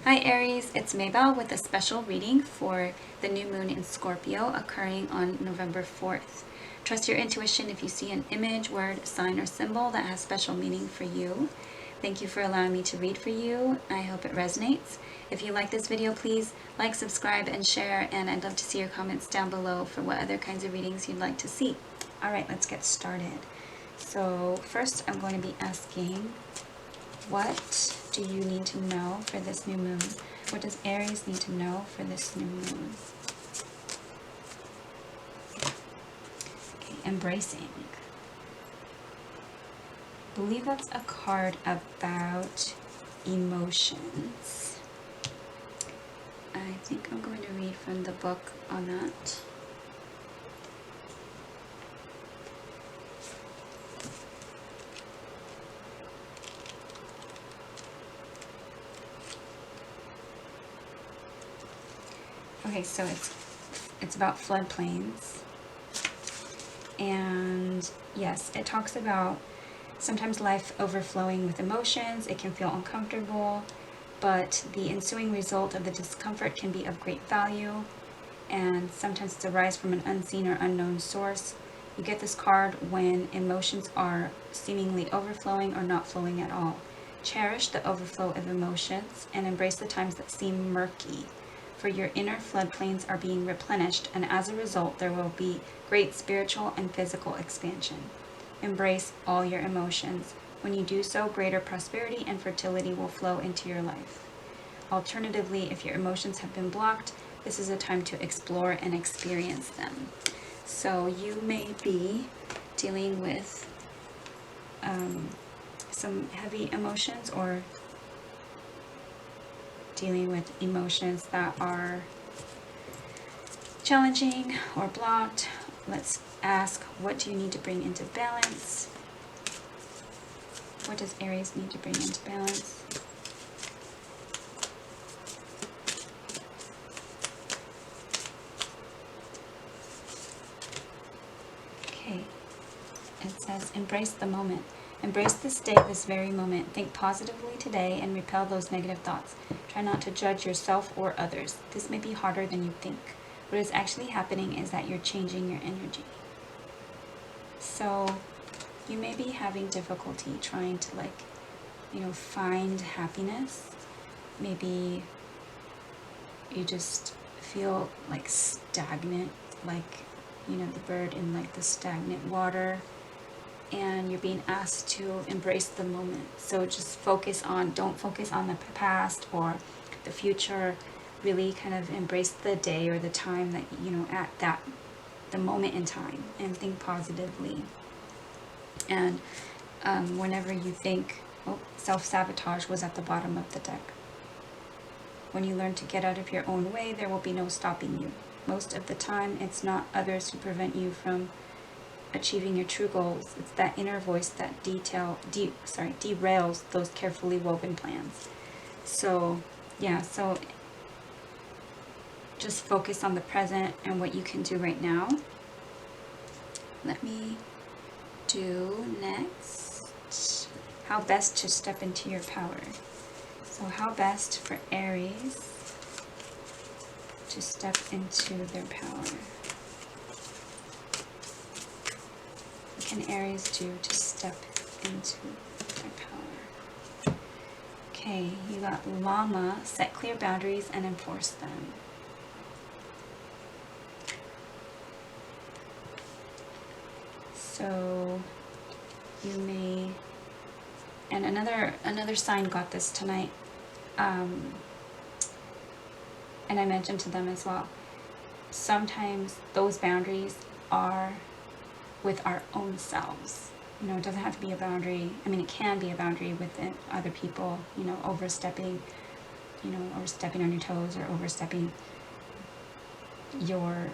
Hi Aries, it's Maybell with a special reading for the new moon in Scorpio occurring on November 4th. Trust your intuition if you see an image, word, sign, or symbol that has special meaning for you. Thank you for allowing me to read for you. I hope it resonates. If you like this video, please like, subscribe, and share, and I'd love to see your comments down below for what other kinds of readings you'd like to see. Alright, let's get started. So first I'm going to be asking, what do you need to know for this new moon? What does Aries need to know for this new moon? Okay, embracing. I believe that's a card about emotions. I think I'm going to read from the book on that. Okay, so it's about floodplains, and yes, it talks about sometimes life overflowing with emotions. It can feel uncomfortable, but the ensuing result of the discomfort can be of great value, and sometimes it's arise from an unseen or unknown source. You get this card when emotions are seemingly overflowing or not flowing at all. Cherish the overflow of emotions and embrace the times that seem murky. For your inner floodplains are being replenished, and as a result there will be great spiritual and physical expansion. Embrace all your emotions. When you do so, greater prosperity and fertility will flow into your life. Alternatively, if your emotions have been blocked, this is a time to explore and experience them. So you may be dealing with some heavy emotions, or dealing with emotions that are challenging or blocked. Let's ask, what do you need to bring into balance? What does Aries need to bring into balance? Okay, it says, embrace the moment. Embrace this day, this very moment. Think positively today and repel those negative thoughts. Try not to judge yourself or others. This may be harder than you think. What is actually happening is that you're changing your energy. So you may be having difficulty trying to, find happiness. Maybe you just feel like stagnant, like, the bird in the stagnant water. And you're being asked to embrace the moment. So just don't focus on the past or the future. Really kind of embrace the day or the time that, at the moment in time, and think positively. And whenever you think, self-sabotage was at the bottom of the deck. When you learn to get out of your own way, there will be no stopping you. Most of the time, it's not others who prevent you from achieving your true goals. It's that inner voice that derails those carefully woven plans. So so just focus on the present and what you can do right now. Let me do next, how best to step into your power. So how best for Aries to step into their power? What can Aries do to step into their power? Okay, you got Llama. Set clear boundaries and enforce them. So you may, and another sign got this tonight, and I mentioned to them as well, sometimes those boundaries are with our own selves. It doesn't have to be a boundary. I mean, it can be a boundary within other people, overstepping on your toes, or overstepping your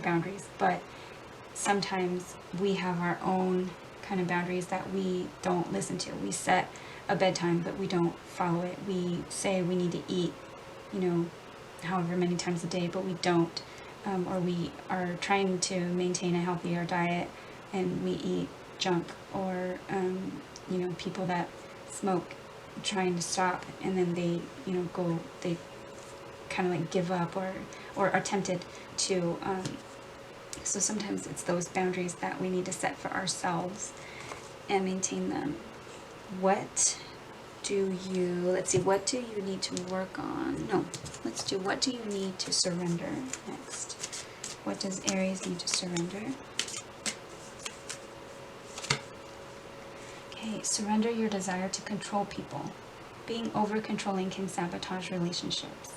boundaries. But sometimes we have our own kind of boundaries that we don't listen to. We set a bedtime, but we don't follow it. We say we need to eat, however many times a day, but we don't. Or we are trying to maintain a healthier diet and we eat junk, or people that smoke trying to stop, and then they, you know, they kind of like give up or are tempted to. So sometimes it's those boundaries that we need to set for ourselves and maintain them. What do you, let's see, what do you need to work on? No, let's do what do you need to surrender next. What does Aries need to surrender? Okay, surrender your desire to control people. Being over-controlling can sabotage relationships.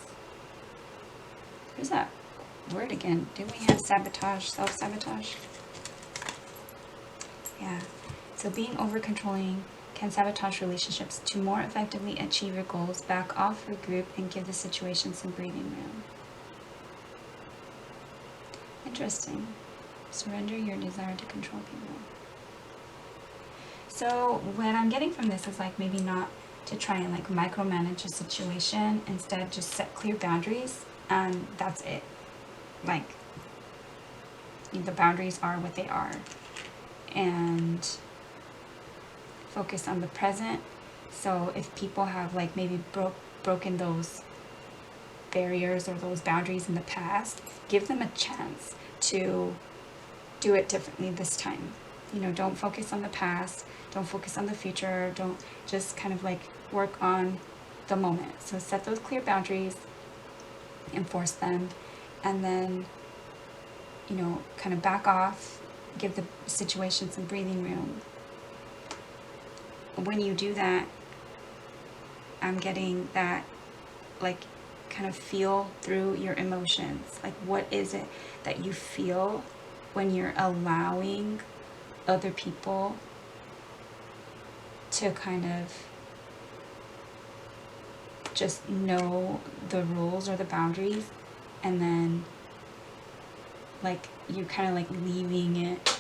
There's that word again. Didn't we have sabotage, self-sabotage? Yeah. So being over-controlling can sabotage relationships. To more effectively achieve your goals, back off, regroup, and give the situation some breathing room. Interesting. Surrender your desire to control people. So what I'm getting from this is like maybe not to try and like micromanage a situation. Instead, just set clear boundaries, and that's it. Like, the boundaries are what they are, and focus on the present. So if people have like maybe broken those barriers or those boundaries in the past, give them a chance to do it differently this time. You know, don't focus on the past, don't focus on the future, don't, just kind of like work on the moment. So set those clear boundaries, enforce them, and then, you know, kind of back off, give the situation some breathing room. When you do that, I'm getting that, like, kind of feel through your emotions. Like, what is it that you feel when you're allowing other people to kind of just know the rules or the boundaries, and then like you kind of like leaving it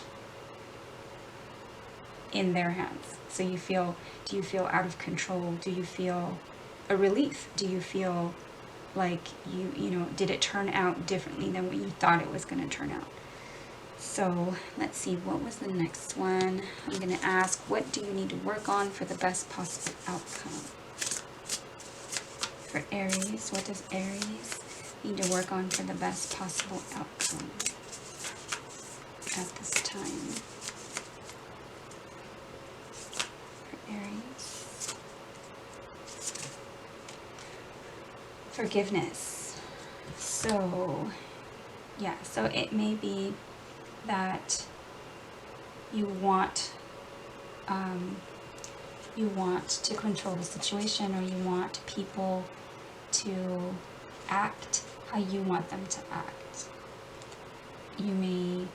in their hands. So you feel, do you feel out of control? Do you feel a relief? Do you feel like you know, did it turn out differently than what you thought it was going to turn out? So let's see, what was the next one? I'm going to ask, what do you need to work on for the best possible outcome? For Aries, what does Aries need to work on for the best possible outcome at this time? For Aries. Forgiveness. So, yeah, so it may be that you want to control the situation, or you want people to act how you want them to act. You may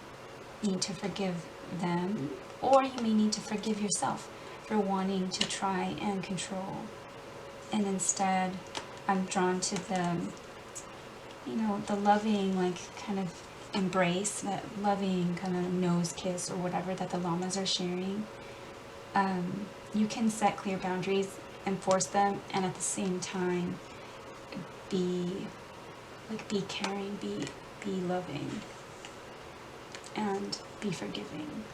need to forgive them, or you may need to forgive yourself for wanting to try and control. And instead, I'm drawn to the, you know, the loving, like, kind of embrace, that loving kind of nose kiss or whatever that the lamas are sharing. You can set clear boundaries, enforce them, and at the same time be caring, be loving, and be forgiving.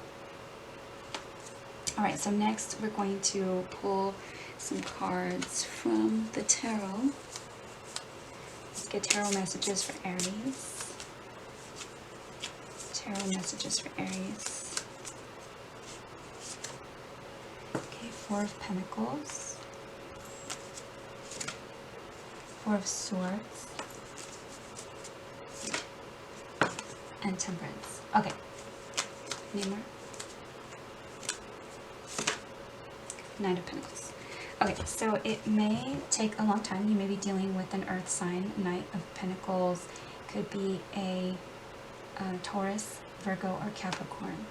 All right, so next we're going to pull some cards from the tarot. Let's get tarot messages for Aries. Tarot messages for Aries. Okay, Four of Pentacles. Four of Swords. And Temperance. Okay. Any more? Nine of Pentacles. Okay, so it may take a long time. You may be dealing with an earth sign. Knight of Pentacles could be a Taurus, Virgo, or Capricorn.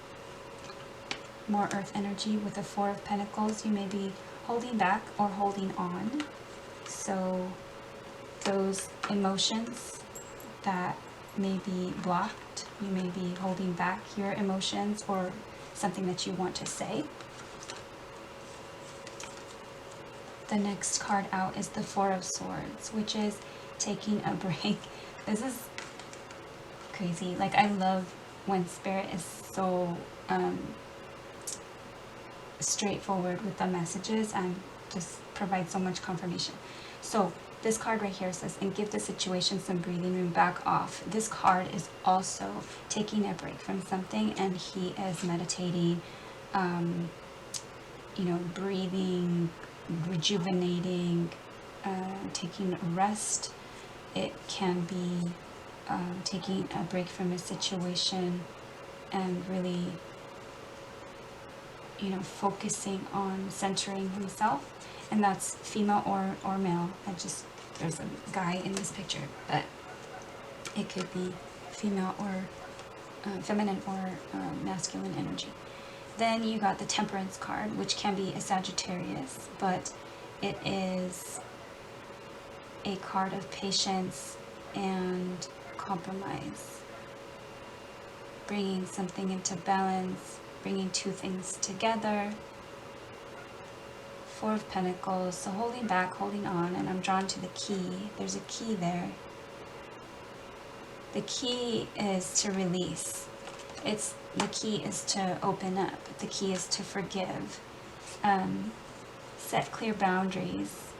More earth energy with the Four of Pentacles. You may be holding back or holding on. So those emotions that may be blocked, you may be holding back your emotions or something that you want to say. The next card out is the Four of Swords, which is taking a break. This is crazy. Like, I love when Spirit is so straightforward with the messages. I'm just provides so much confirmation. So this card right here says, and give the situation some breathing room, back off. This card is also taking a break from something, and he is meditating, breathing, rejuvenating, taking a rest. It can be taking a break from a situation and really, focusing on centering himself. And that's female or male. There's a guy in this picture, but it could be female or feminine or masculine energy. Then you got the Temperance card, which can be a Sagittarius, but it is a card of patience and compromise, bringing something into balance, bringing two things together. Four of Pentacles, so holding back, holding on, and I'm drawn to the key. There's a key there. The key is to release. The key is to open up. The key is to forgive. Set clear boundaries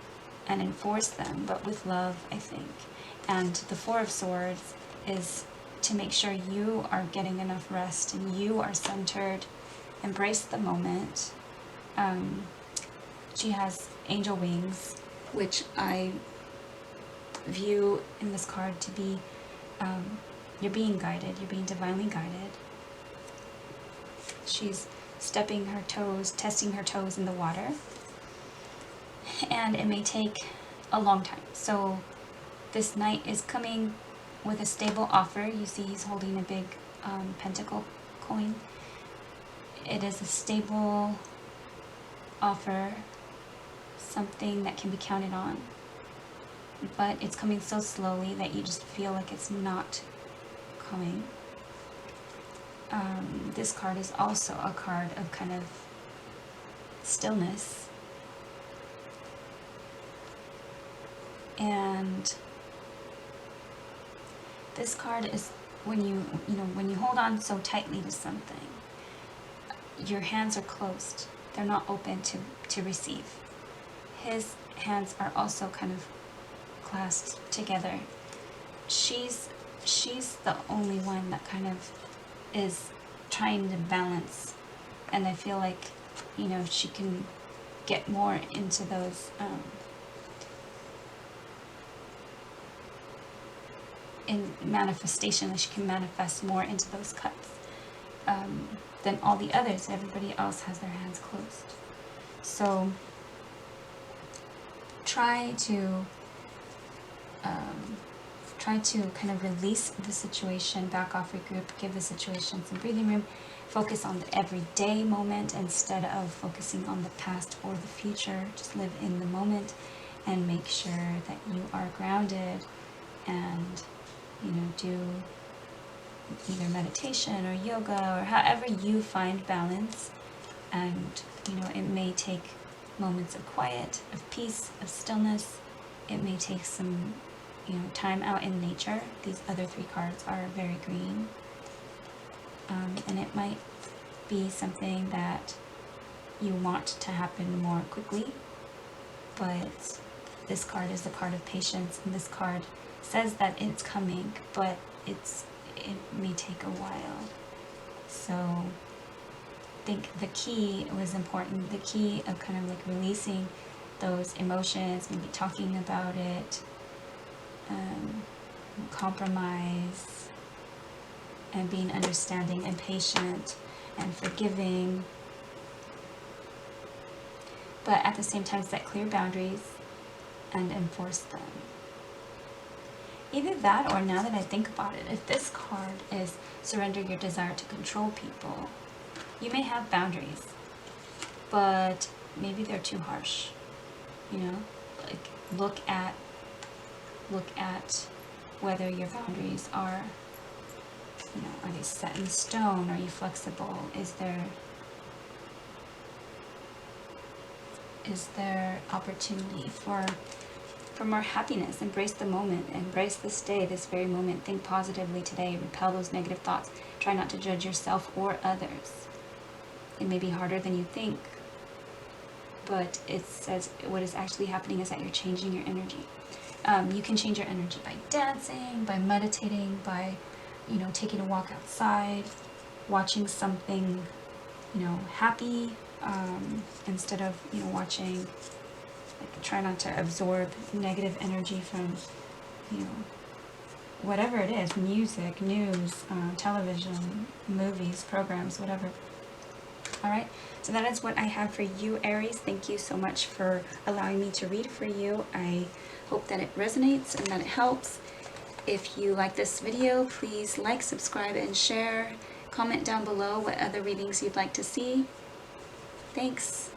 and enforce them, but with love, I think. And the Four of Swords is to make sure you are getting enough rest and you are centered. Embrace the moment. She has angel wings, which I view in this card to be, you're being guided, you're being divinely guided. She's stepping her toes, testing her toes in the water, and it may take a long time. So this knight is coming with a stable offer. You see he's holding a big pentacle coin. It is a stable offer, something that can be counted on, but it's coming so slowly that you just feel like it's not coming. This card is also a card of kind of stillness, and this card is when you hold on so tightly to something, your hands are closed. They're not open to receive. His hands are also kind of clasped together. She's the only one that kind of is trying to balance, and I feel like she can get more into those in manifestation, that she can manifest more into those cuts than all the others. Everybody else has their hands closed. So try to kind of release the situation, back off, regroup, give the situation some breathing room, focus on the everyday moment instead of focusing on the past or the future. Just live in the moment and make sure that you are grounded, and do either meditation or yoga or however you find balance. And it may take moments of quiet, of peace, of stillness. It may take some time out in nature. These other three cards are very green, and it might be something that you want to happen more quickly, but this card is the card of patience, and this card says that it's coming, but it may take a while. So I think the key was important, the key of kind of like releasing those emotions, maybe talking about it, compromise, and being understanding and patient and forgiving, but at the same time set clear boundaries and enforce them. Either that, or now that I think about it, if this card is surrender your desire to control people, you may have boundaries, but maybe they're too harsh. Like look at whether your boundaries are, are they set in stone? Are you flexible? Is there opportunity for more happiness? Embrace the moment. Embrace this day, this very moment. Think positively today. Repel those negative thoughts. Try not to judge yourself or others. It may be harder than you think, but it says what is actually happening is that you're changing your energy. You can change your energy by dancing, by meditating, by, you know, taking a walk outside, watching something, you know, happy, instead of, you know, watching, like, try not to absorb negative energy from, you know, whatever it is, music, news, television, movies, programs, whatever. Alright, so that is what I have for you, Aries. Thank you so much for allowing me to read for you. I hope that it resonates and that it helps. If you like this video, please like, subscribe, and share. Comment down below what other readings you'd like to see. Thanks.